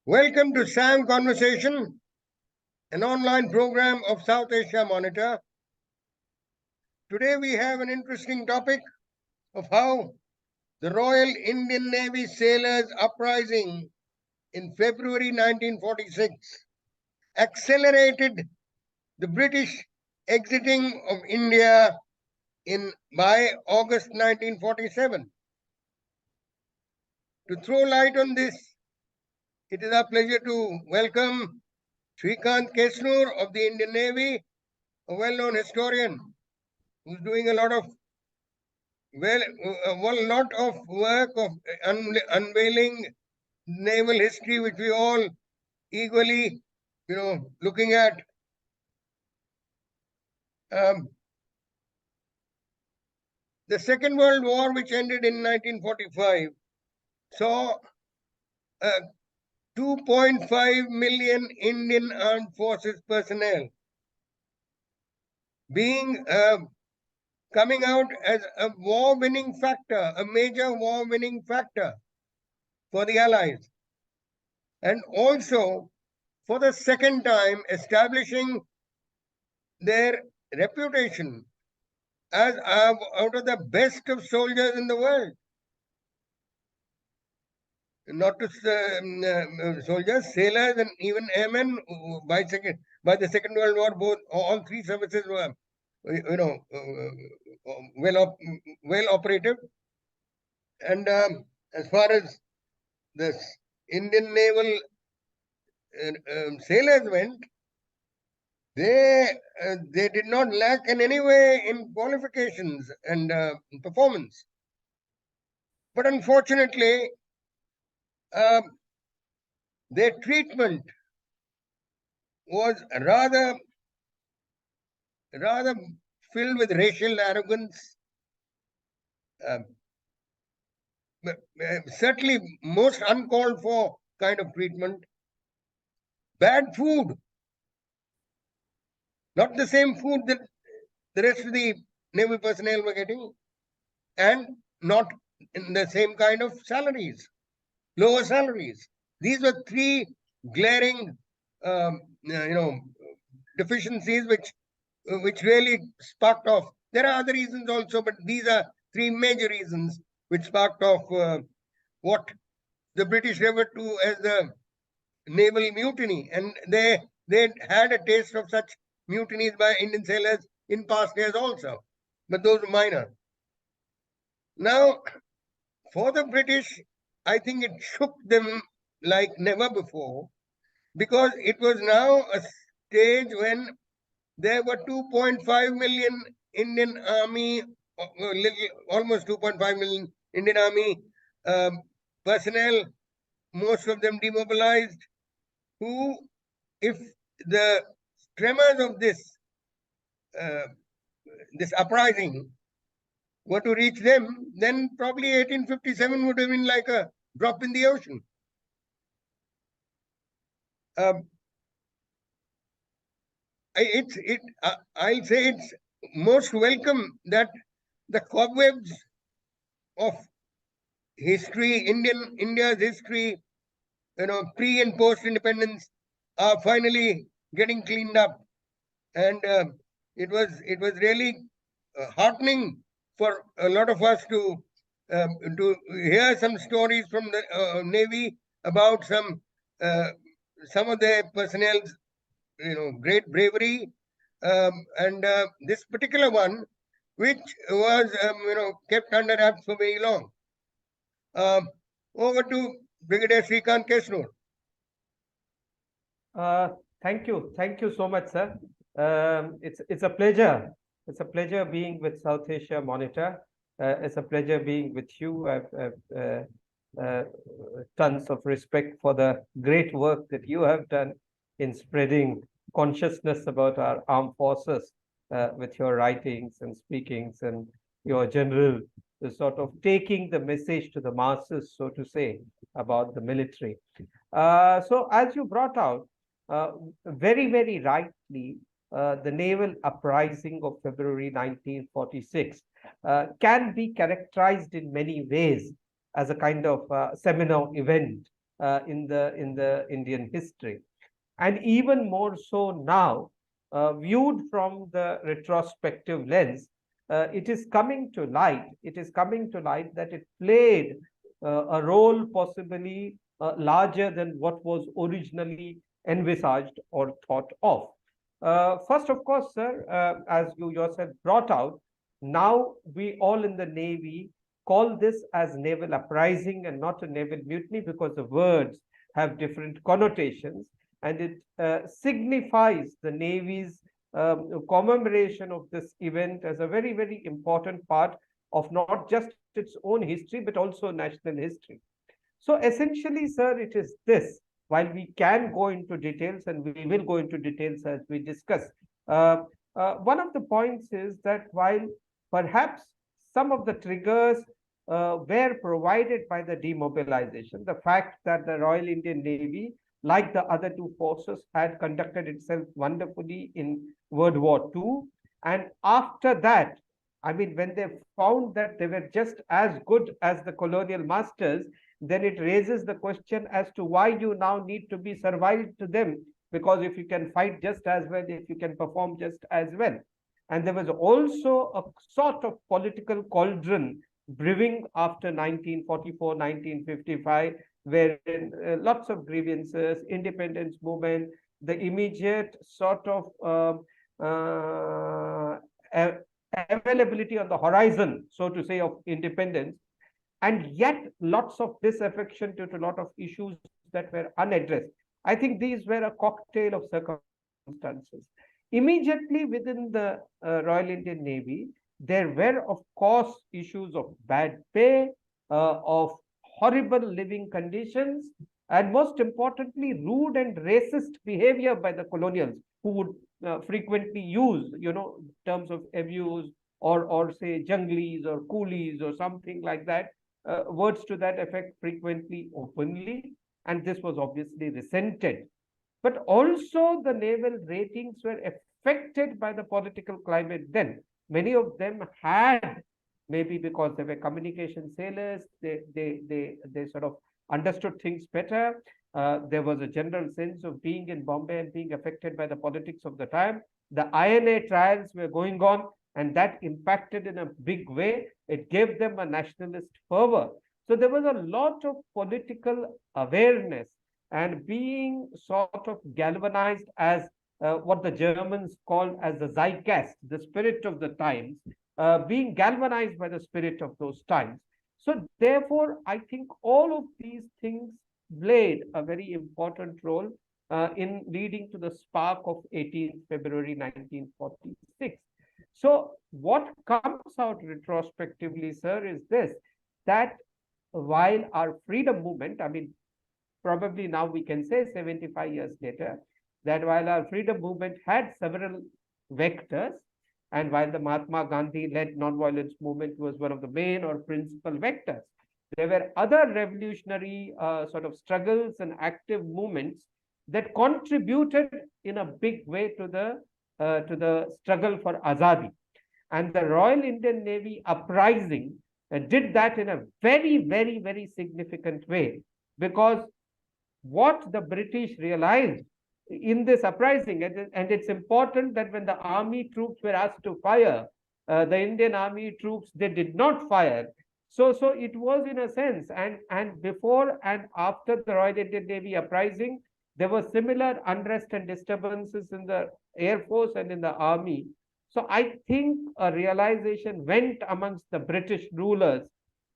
Welcome to SAM Conversation, an online program of South Asia Monitor. Today we have an interesting topic of how the Royal Indian Navy sailors' uprising in February 1946 accelerated the British exiting of India by August 1947. To throw light on this, it is our pleasure to welcome Srikant Kesnur of the Indian Navy, a well-known historian who's doing a lot of work of unveiling naval history, which we all eagerly, looking at. The Second World War, which ended in 1945, saw 2.5 million Indian Armed Forces personnel being coming out as a war-winning factor, a major war-winning factor for the Allies. And also, for the second time, establishing their reputation as out of the best of soldiers in the world. Not to soldiers, sailors, and even airmen. By the Second World War, all three services were, well operative. And as far as the Indian naval sailors went, they did not lack in any way in qualifications and performance. But unfortunately, their treatment was rather filled with racial arrogance. Certainly most uncalled for kind of treatment. Bad food, not the same food that the rest of the naval personnel were getting, and not in the same kind of salaries, lower salaries. These were three glaring, deficiencies which really sparked off. There are other reasons also, but these are three major reasons which sparked off what the British referred to as the naval mutiny, and they had a taste of such mutinies by Indian sailors in past years also, but those were minor. Now, for the British, I think it shook them like never before, because it was now a stage when there were 2.5 million Indian Army, almost 2.5 million Indian Army personnel, most of them demobilized, who, if the tremors of this uprising were to reach them, then probably 1857 would have been like a drop in the ocean. I'll say it's most welcome that the cobwebs of history, India's history, pre and post independence, are finally getting cleaned up, and it was really heartening for a lot of us to hear some stories from the Navy about some of their personnel's great bravery, and this particular one, which was kept under wraps for very long. Over to Brigadier Srikant Kesnur. Thank you so much, sir. It's a pleasure. It's a pleasure being with South Asia Monitor. It's a pleasure being with you. I've tons of respect for the great work that you have done in spreading consciousness about our armed forces with your writings and speakings and your general sort of taking the message to the masses, so to say, about the military. So as you brought out, very, very rightly, the naval uprising of February 1946 can be characterized in many ways as a kind of seminal event in the Indian history. And even more so now, viewed from the retrospective lens, it is coming to light. It is coming to light that it played a role possibly larger than what was originally envisaged or thought of. First, of course, sir, as you yourself brought out, now we all in the Navy call this as naval uprising and not a naval mutiny, because the words have different connotations, and it signifies the Navy's commemoration of this event as a very, very important part of not just its own history, but also national history. So essentially, sir, it is this. While we can go into details, and we will go into details as we discuss, uh, one of the points is that while perhaps some of the triggers were provided by the demobilization, the fact that the Royal Indian Navy, like the other two forces, had conducted itself wonderfully in World War II, and after that, I mean, when they found that they were just as good as the colonial masters, then it raises the question as to why you now need to be servile to them. Because if you can fight just as well, if you can perform just as well. And there was also a sort of political cauldron brewing after 1944, 1955, wherein lots of grievances, independence movement, the immediate sort of availability on the horizon, so to say, of independence, and yet lots of disaffection due to a lot of issues that were unaddressed. I think these were a cocktail of circumstances. Immediately within the Royal Indian Navy, there were, of course, issues of bad pay, of horrible living conditions, and most importantly, rude and racist behavior by the colonials, who would frequently use, terms of abuse, or say junglis or coolies or something like that, words to that effect frequently openly, and this was obviously resented. But also the naval ratings were affected by the political climate then. Many of them had, maybe because they were communication sailors, they sort of understood things better. There was a general sense of being in Bombay and being affected by the politics of the time. The INA trials were going on, and that impacted in a big way. It gave them a nationalist fervor. So there was a lot of political awareness and being sort of galvanized as what the Germans called as the zeitgeist, the spirit of the times, being galvanized by the spirit of those times. So therefore, I think all of these things played a very important role in leading to the spark of 18th February 1946. So what comes out retrospectively, sir, is this, that while our freedom movement, I mean, probably now we can say 75 years later, that while our freedom movement had several vectors, and while the Mahatma Gandhi led nonviolence movement was one of the main or principal vectors, there were other revolutionary sort of struggles and active movements that contributed in a big way to the struggle for Azadi. And the Royal Indian Navy uprising did that in a very, very, very significant way, because what the British realized in this uprising, and it's important that when the army troops were asked to fire, the Indian army troops, they did not fire. So it was in a sense, and before and after the Royal Indian Navy uprising, there were similar unrest and disturbances in the Air Force and in the army. So I think a realization went amongst the British rulers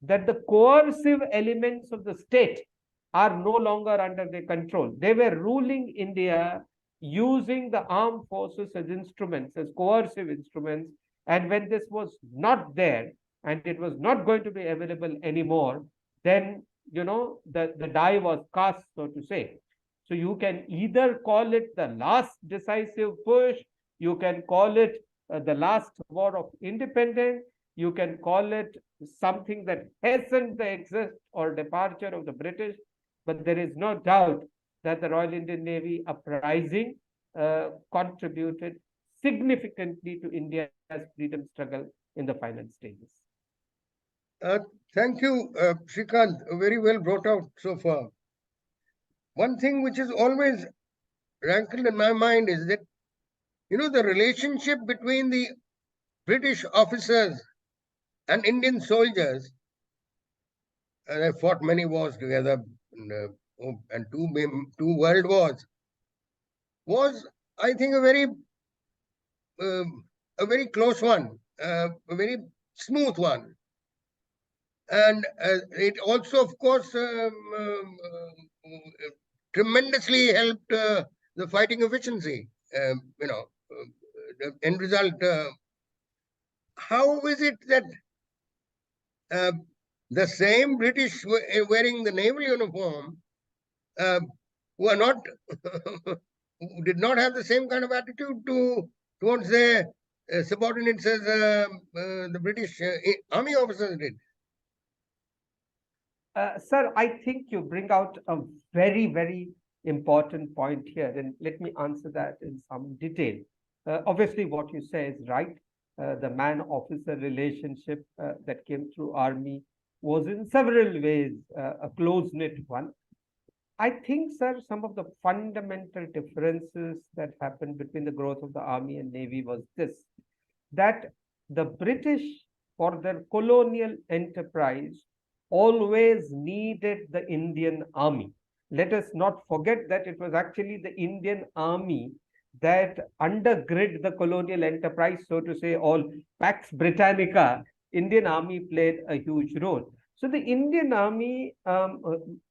that the coercive elements of the state are no longer under their control. They were ruling India using the armed forces as instruments, as coercive instruments. And when this was not there, and it was not going to be available anymore, then, the die was cast, so to say. So you can either call it the last decisive push, you can call it the last war of independence, you can call it something that hastened the exit or departure of the British, but there is no doubt that the Royal Indian Navy uprising contributed significantly to India's freedom struggle in the final stages. Thank you, Srikant. Very well brought out so far. one thing which is always rankled in my mind is that, the relationship between the British officers and Indian soldiers, and they fought many wars together, and two world wars, was, I think, a very close one, a very smooth one, and it also, of course, tremendously helped the fighting efficiency. The end result. How is it that uh, the same British wearing the naval uniform, uh, who are not who did not have the same kind of attitude towards their subordinates as the British army officers did? Sir, I think you bring out a very, very important point here, and let me answer that in some detail. Obviously, what you say is right. The man-officer relationship that came through army was in several ways a close-knit one. I think, sir, some of the fundamental differences that happened between the growth of the army and navy was this, that the British, for their colonial enterprise, always needed the Indian army. Let us not forget that it was actually the Indian army that undergird the colonial enterprise, so to say, all Pax Britannica, Indian army played a huge role. So the Indian army,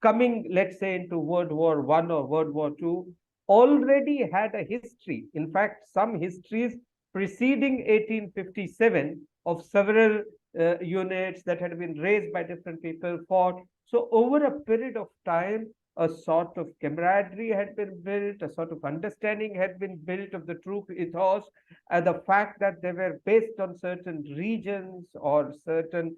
coming, let's say, into World War I or World War II, already had a history. In fact, some histories preceding 1857 of several units that had been raised by different people fought. So over a period of time, a sort of camaraderie had been built, a sort of understanding had been built of the troop ethos, and the fact that they were based on certain regions or certain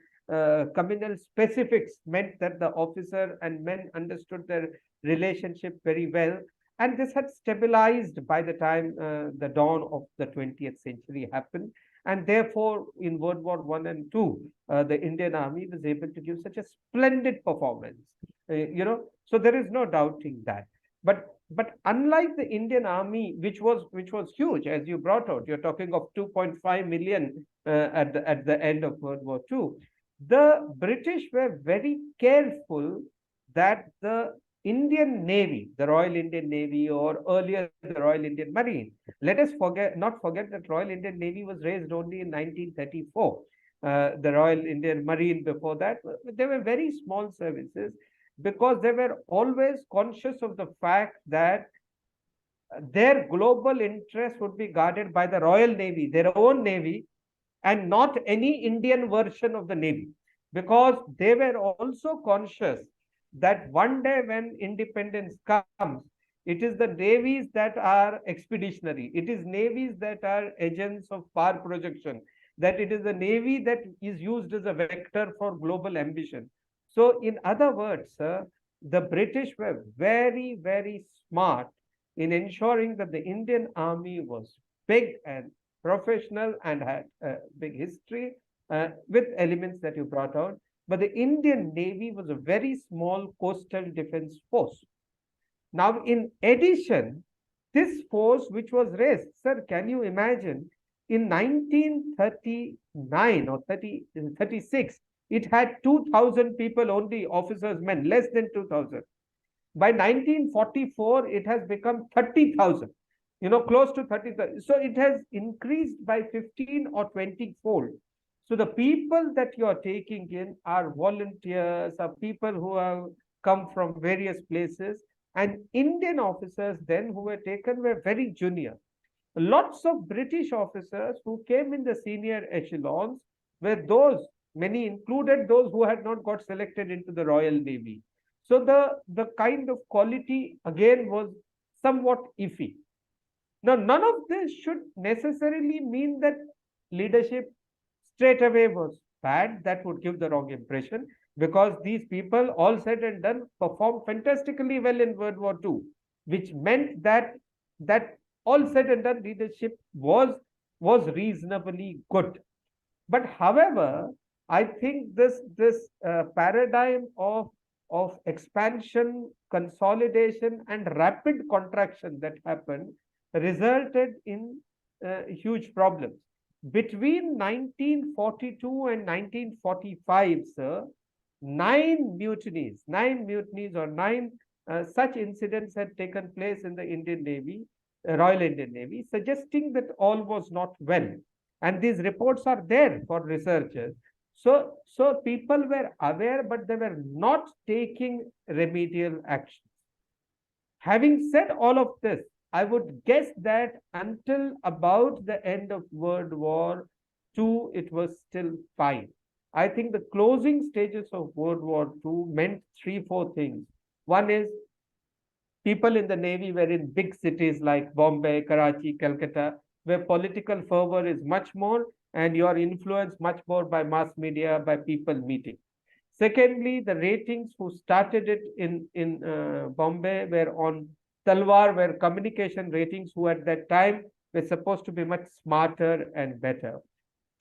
communal specifics meant that the officer and men understood their relationship very well. And this had stabilized by the time the dawn of the 20th century happened. And therefore, in World War I and II, the Indian Army was able to give such a splendid performance. So there is no doubting that. But unlike the Indian Army, which was huge, as you brought out, you're talking of 2.5 million at the end of World War II. The British were very careful that the Indian Navy, the Royal Indian Navy, or earlier the Royal Indian Marine. Let us not forget that Royal Indian Navy was raised only in 1934. The Royal Indian Marine before that, they were very small services because they were always conscious of the fact that their global interest would be guarded by the Royal Navy, their own Navy, and not any Indian version of the Navy, because they were also conscious that one day when independence comes, it is the navies that are expeditionary, it is navies that are agents of power projection, that it is the navy that is used as a vector for global ambition. So, in other words, the British were very, very smart in ensuring that the Indian army was big and professional and had a big history with elements that you brought out. But the Indian Navy was a very small coastal defense force. Now, in addition, this force which was raised, sir, can you imagine? In 1939 or 36, it had 2,000 people only, officers, men, less than 2,000. By 1944, it has become 30,000, close to 30,000. So it has increased by 15 or 20 fold. So the people that you are taking in are volunteers, are people who have come from various places. And Indian officers then who were taken were very junior. Lots of British officers who came in the senior echelons were those, many included those who had not got selected into the Royal Navy. So the kind of quality again was somewhat iffy. Now, none of this should necessarily mean that leadership straight away was bad. That would give the wrong impression, because these people, all said and done, performed fantastically well in World War II, which meant that all said and done leadership was reasonably good. But however, I think this paradigm of of expansion, consolidation, and rapid contraction that happened resulted in huge problems. Between 1942 and 1945, sir, nine mutinies or nine such incidents had taken place in the Indian Navy, Royal Indian Navy, suggesting that all was not well. And these reports are there for researchers. So people were aware, but they were not taking remedial action. Having said all of this, I would guess that until about the end of World War II, it was still fine. I think the closing stages of World War II meant three, four things. One is people in the Navy were in big cities like Bombay, Karachi, Calcutta, where political fervor is much more and you are influenced much more by mass media, by people meeting. Secondly, the ratings who started it in Bombay were on Talwar, were communication ratings who at that time were supposed to be much smarter and better.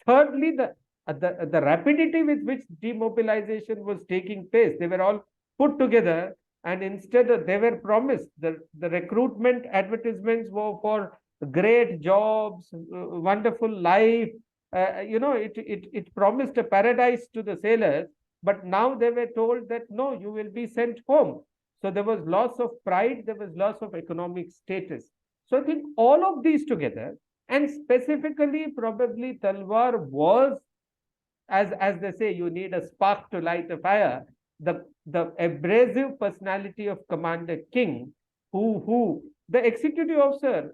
Thirdly, the rapidity with which demobilization was taking place, they were all put together and instead they were promised the recruitment advertisements were for great jobs, wonderful life. It promised a paradise to the sailors, but now they were told that no, you will be sent home. So there was loss of pride, there was loss of economic status. So I think all of these together, and specifically probably Talwar was, as they say, you need a spark to light a fire. The abrasive personality of Commander King, who the executive officer,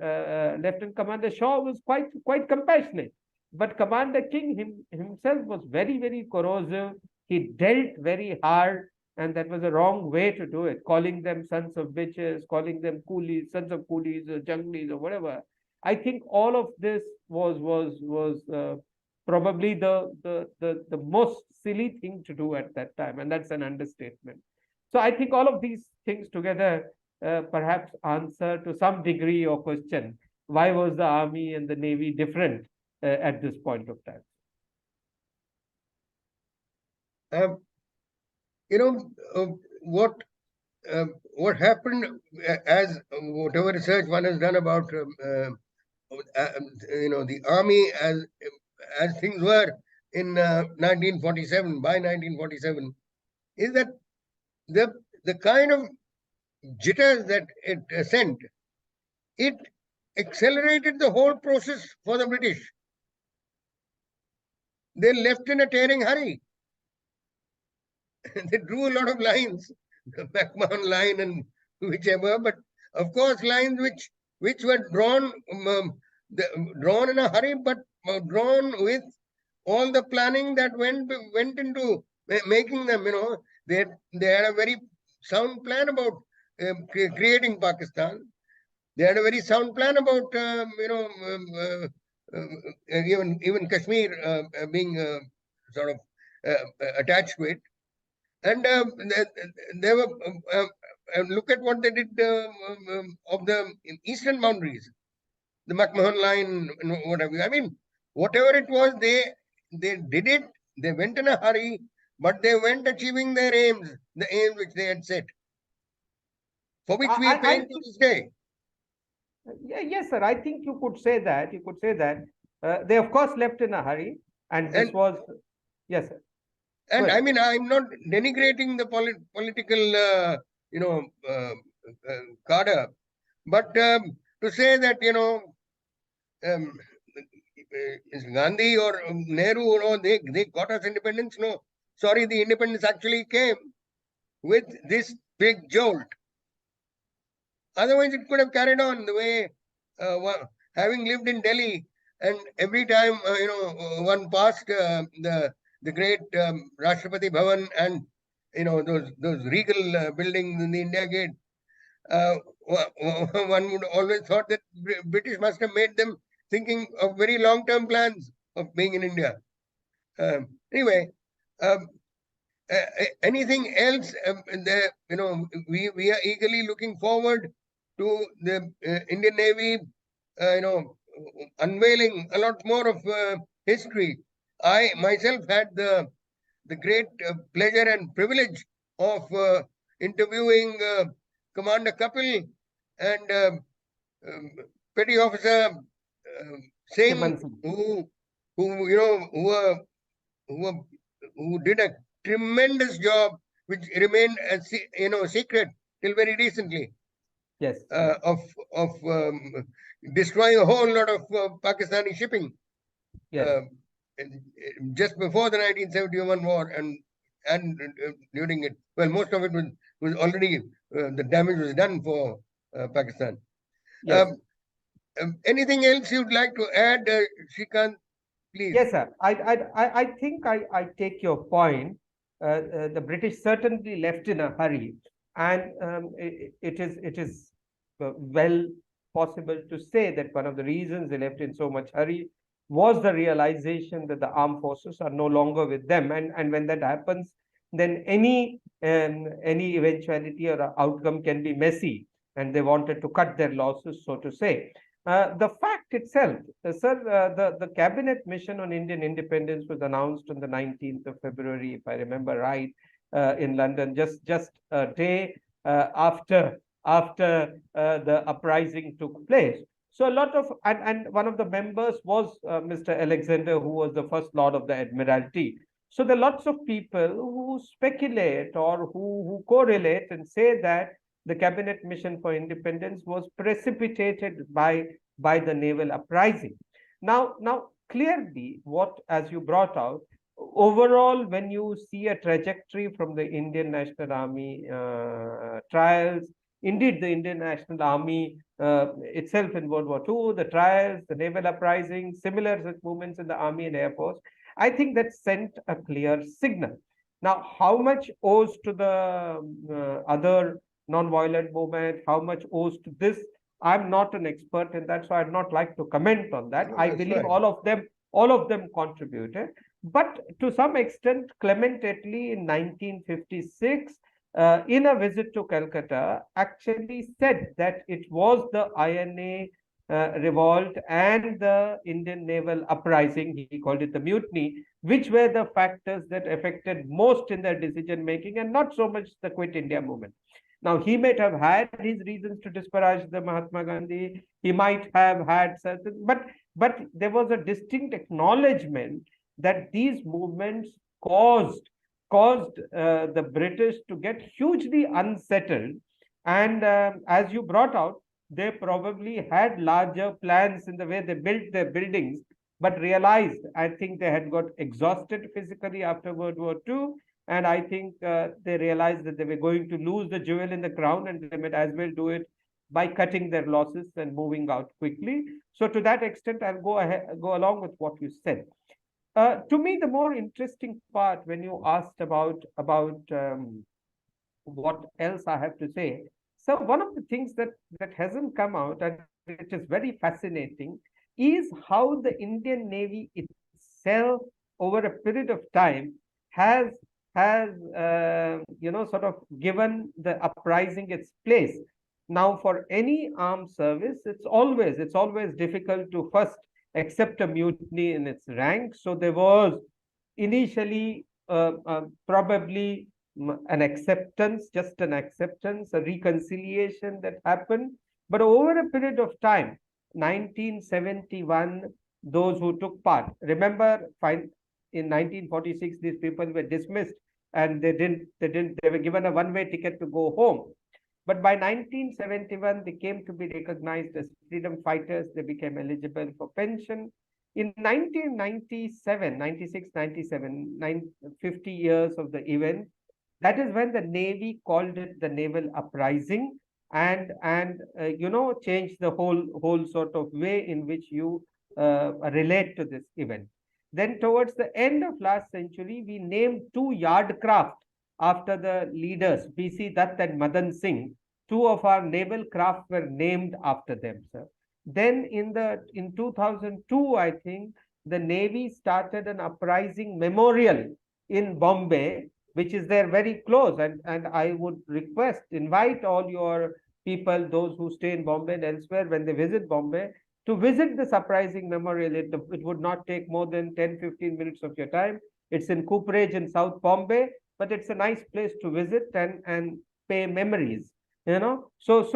Lieutenant Commander Shaw, was quite compassionate, but Commander King himself was very corrosive. He dealt very hard, and that was a wrong way to do it. Calling them sons of bitches, calling them coolies, sons of coolies, or junglis, or whatever. I think all of this was probably the most silly thing to do at that time, and that's an understatement. So I think all of these things together perhaps answer to some degree your question: why was the army and the navy different at this point of time? You know, what happened as whatever research one has done about the army as things were in 1947, by 1947, is that the kind of jitters that it sent, it accelerated the whole process for the British. They left in a tearing hurry. They drew a lot of lines, the McMahon line and whichever, but of course lines which were drawn in a hurry, but drawn with all the planning that went into making them. They had a very sound plan about creating Pakistan. They had a very sound plan about even Kashmir being sort of attached to it. And they were look at what they did of the eastern boundaries, the McMahon line, whatever. I mean, whatever it was, they did it. They went in a hurry, but they went achieving their aims, the aims which they had set, for which we are paying to this day. Yes, sir. I think you could say that. You could say that. They, of course, left in a hurry, and this was, yes, sir. And I mean, I'm not denigrating the political, cadre, but to say that, is Gandhi or Nehru, they got us independence. No, sorry, the independence actually came with this big jolt. Otherwise, it could have carried on the way, having lived in Delhi, and every time, one passed the great Rashtrapati Bhavan and those regal buildings in the India Gate, one would always thought that British must have made them thinking of very long-term plans of being in India. Anyway, anything else? We are eagerly looking forward to the Indian Navy, unveiling a lot more of history. I myself had the great pleasure and privilege of interviewing Commander Kapil and Petty Officer Singh, Chiman Singh. who you know who who did a tremendous job, which remained secret till very recently, Yes, of destroying a whole lot of Pakistani shipping yes, uh, just before the 1971 war and during it. Well, most of it was already the damage was done for Pakistan. yes. Um, Anything else you'd like to add, Srikant, please? Yes, sir. I think I take your point. The British certainly left in a hurry, and it is well possible to say that one of the reasons they left in so much hurry was the realization that the armed forces are no longer with them, and when that happens, then any eventuality or outcome can be messy, and they wanted to cut their losses, so to say. The fact itself, sir, the cabinet mission on Indian independence was announced on the 19th of February, if I remember right, in London, just a day after the uprising took place. So a lot of and one of the members was Mr. Alexander, who was the first Lord of the Admiralty. So there are lots of people who speculate or who correlate and say that the cabinet mission for independence was precipitated by the naval uprising. Now clearly, what as you brought out, overall, when you see a trajectory from the Indian National Army trials, indeed the Indian National Army itself in World War II, the trials, the naval uprising, similar such movements in the Army and Air Force, I think that sent a clear signal. Now, how much owes to the other non-violent movement, how much owes to this? I'm not an expert in that, so I'd not like to comment on that. No, I that's believe fine. all of them contributed, but to some extent, Clement Attlee in 1956, in a visit to Calcutta, actually said that it was the INA revolt and the Indian naval uprising, he called it the mutiny, which were the factors that affected most in their decision making, and not so much the Quit India movement. Now, he might have had his reasons to disparage the Mahatma Gandhi. He might have had certain, but there was a distinct acknowledgement that these movements caused the British to get hugely unsettled. And as you brought out, they probably had larger plans in the way they built their buildings, but realized, I think they had got exhausted physically after World War II. And I think they realized that they were going to lose the jewel in the crown, and they might as well do it by cutting their losses and moving out quickly. So to that extent, I'll go along with what you said. To me, the more interesting part when you asked about what else I have to say. So one of the things that hasn't come out and it is very fascinating is how the Indian Navy itself, over a period of time, has sort of given the uprising its place. Now, for any armed service, it's always difficult to first accept a mutiny in its rank. So there was initially probably an acceptance, just an acceptance, a reconciliation that happened. But over a period of time, 1971, those who took part, remember, in 1946, these people were dismissed and they were given a one-way ticket to go home. But by 1971, they came to be recognized as freedom fighters. They became eligible for pension. In 1997, 96, 97, 50 years of the event, that is when the Navy called it the Naval Uprising, and changed the whole sort of way in which you relate to this event. Then towards the end of last century, we named two yard craft after the leaders, B.C. Dutt and Madan Singh. Two of our naval craft were named after them, sir. Then in 2002, I think the Navy started an uprising memorial in Bombay, which is there very close. And I would invite all your people, those who stay in Bombay and elsewhere, when they visit Bombay, to visit this uprising memorial. It would not take more than 10-15 minutes of your time. It's in Cooperage in South Bombay. but it's a nice place to visit and pay memories. So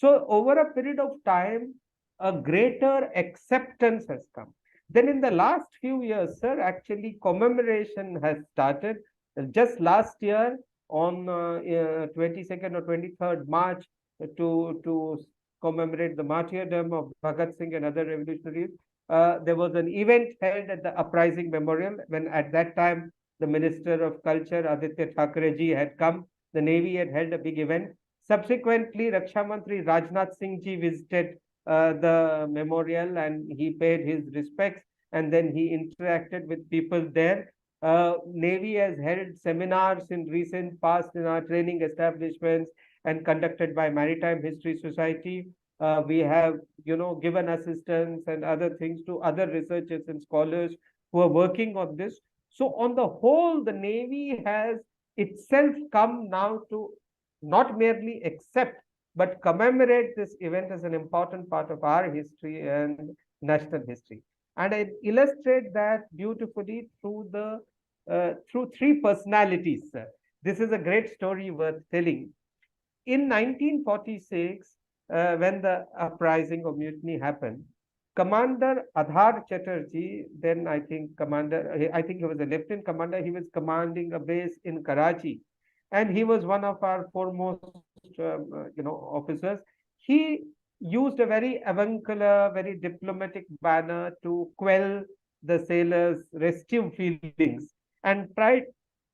over a period of time, a greater acceptance has come. Then in the last few years, sir, actually commemoration has started. Just last year on 22nd or 23rd March, to commemorate the martyrdom of Bhagat Singh and other revolutionaries, there was an event held at the Uprising Memorial, when at that time the Minister of Culture, Aditya Thackeray had come. The Navy had held a big event. Subsequently, Raksha Mantri Rajnath Singh ji visited the memorial, and he paid his respects, and then he interacted with people there. Navy has held seminars in recent past in our training establishments and conducted by Maritime History Society. We have, given assistance and other things to other researchers and scholars who are working on this. So on the whole, the Navy has itself come now to not merely accept, but commemorate this event as an important part of our history and national history. And I illustrate that beautifully through three personalities. This is a great story worth telling. In 1946, when the uprising or mutiny happened, Commander Adhar Chatterjee, then I think he was a lieutenant commander. He was commanding a base in Karachi, and he was one of our foremost, officers. He used a very avuncular, very diplomatic manner to quell the sailors' restive feelings and tried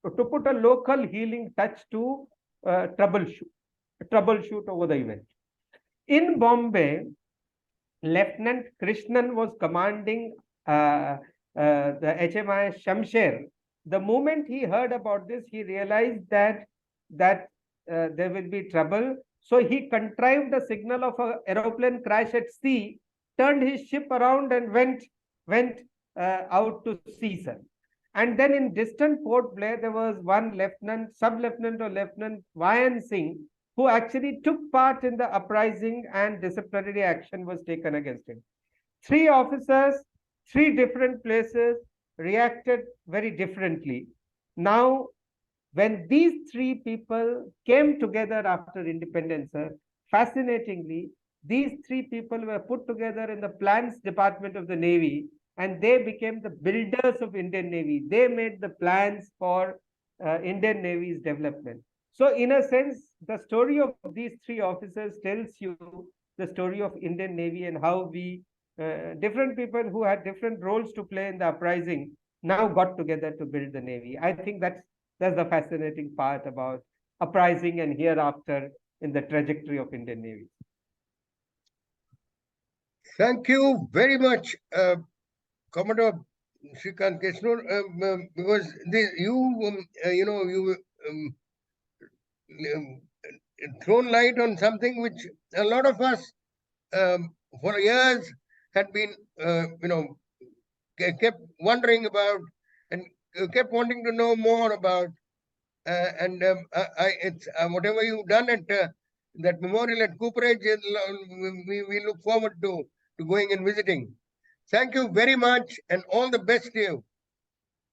to put a local healing touch to troubleshoot over the event. In Bombay, Lieutenant Krishnan was commanding the HMI Shamsher. The moment he heard about this, he realized that there will be trouble. So he contrived a signal of an aeroplane crash at sea, turned his ship around, and went out to sea, sir. And then in distant Port Blair, there was one lieutenant, sub-lieutenant or Lieutenant Vayan Singh, who actually took part in the uprising, and disciplinary action was taken against him. Three officers, three different places, reacted very differently. Now, when these three people came together after independence, fascinatingly, these three people were put together in the plans department of the Navy, and they became the builders of Indian Navy. They made the plans for Indian Navy's development. So in a sense, the story of these three officers tells you the story of Indian Navy, and how we, different people who had different roles to play in the uprising, now got together to build the Navy. I think that's the fascinating part about uprising and hereafter in the trajectory of Indian Navy. Thank you very much, Commodore Srikant Kesnur, because you thrown light on something which a lot of us for years had been, kept wondering about, and kept wanting to know more about. And it's whatever you've done at that memorial at Cooperage, we look forward to going and visiting. Thank you very much, and all the best to you.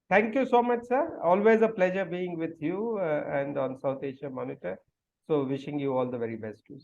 Thank you so much, sir. Always a pleasure being with you and on South Asia Monitor. So wishing you all the very best too.